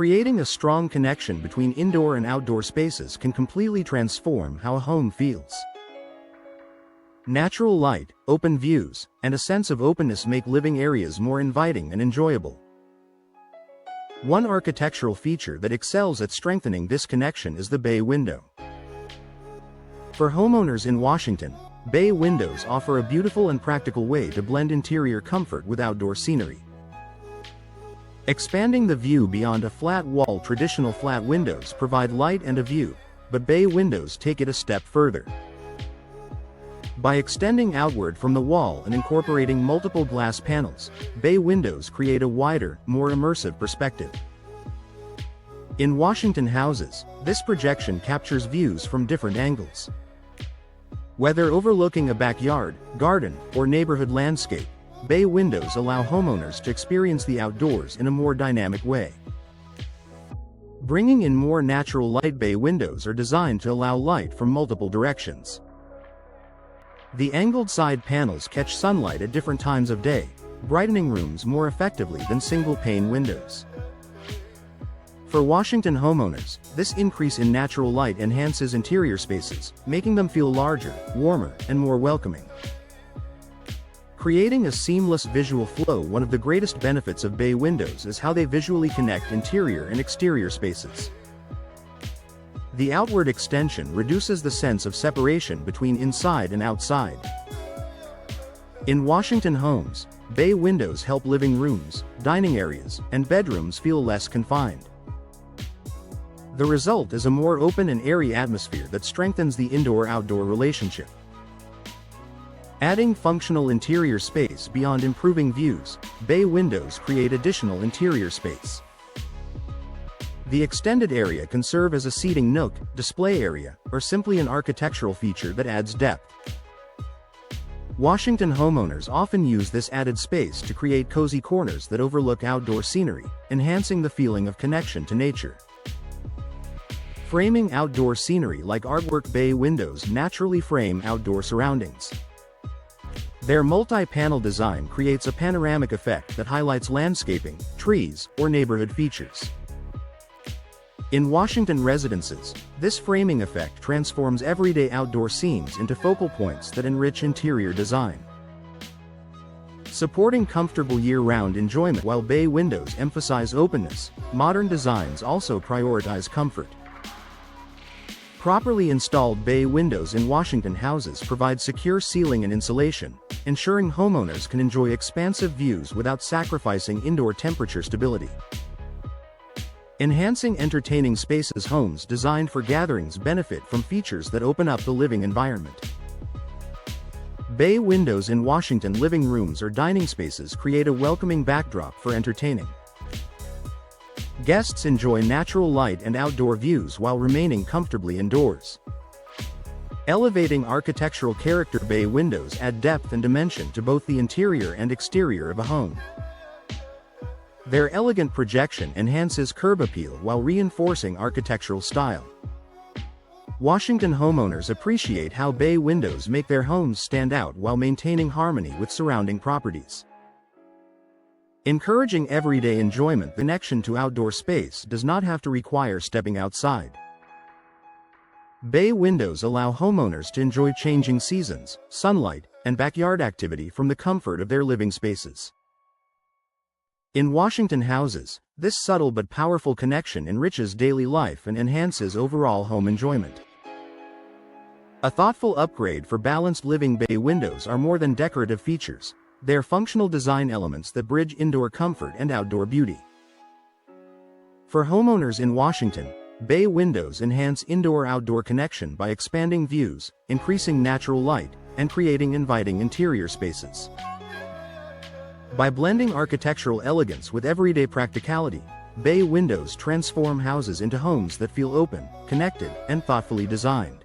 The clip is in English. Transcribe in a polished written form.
Creating a strong connection between indoor and outdoor spaces can completely transform how a home feels. Natural light, open views, and a sense of openness make living areas more inviting and enjoyable. One architectural feature that excels at strengthening this connection is the bay window. For homeowners in Washington, bay windows offer a beautiful and practical way to blend interior comfort with outdoor scenery. Expanding the view beyond a flat wall. Traditional flat windows provide light and a view, but bay windows take it a step further. By extending outward from the wall and incorporating multiple glass panels, bay windows create a wider, more immersive perspective. In Washington houses, this projection captures views from different angles. Whether overlooking a backyard, garden, or neighborhood landscape, bay windows allow homeowners to experience the outdoors in a more dynamic way. Bringing in more natural light. Bay windows are designed to allow light from multiple directions. The angled side panels catch sunlight at different times of day, brightening rooms more effectively than single-pane windows. For Washington homeowners, this increase in natural light enhances interior spaces, making them feel larger, warmer, and more welcoming. Creating a seamless visual flow. One of the greatest benefits of bay windows is how they visually connect interior and exterior spaces. The outward extension reduces the sense of separation between inside and outside. In Washington homes, bay windows help living rooms, dining areas, and bedrooms feel less confined. The result is a more open and airy atmosphere that strengthens the indoor-outdoor relationship. Adding functional interior space beyond improving views, bay windows create additional interior space. The extended area can serve as a seating nook, display area, or simply an architectural feature that adds depth. Washington homeowners often use this added space to create cozy corners that overlook outdoor scenery, enhancing the feeling of connection to nature. Framing outdoor scenery. Like artwork, bay windows naturally frame outdoor surroundings. Their multi-panel design creates a panoramic effect that highlights landscaping, trees, or neighborhood features. In Washington residences, this framing effect transforms everyday outdoor scenes into focal points that enrich interior design. Supporting comfortable year-round enjoyment. While bay windows emphasize openness, modern designs also prioritize comfort. Properly installed bay windows in Washington houses provide secure ceiling and insulation, ensuring homeowners can enjoy expansive views without sacrificing indoor temperature stability. Enhancing entertaining spaces. Homes designed for gatherings benefit from features that open up the living environment. Bay windows in Washington living rooms or dining spaces create a welcoming backdrop for entertaining. Guests enjoy natural light and outdoor views while remaining comfortably indoors. Elevating architectural character. Bay windows add depth and dimension to both the interior and exterior of a home. Their elegant projection enhances curb appeal while reinforcing architectural style. Washington homeowners appreciate how bay windows make their homes stand out while maintaining harmony with surrounding properties. Encouraging everyday enjoyment. The connection to outdoor space does not have to require stepping outside. Bay windows allow homeowners to enjoy changing seasons, sunlight, and backyard activity from the comfort of their living spaces. In Washington houses, this subtle but powerful connection enriches daily life and enhances overall home enjoyment. A thoughtful upgrade for balanced living. Bay windows are more than decorative features. They are functional design elements that bridge indoor comfort and outdoor beauty. For homeowners in Washington, bay windows enhance indoor-outdoor connection by expanding views, increasing natural light, and creating inviting interior spaces. By blending architectural elegance with everyday practicality, bay windows transform houses into homes that feel open, connected, and thoughtfully designed.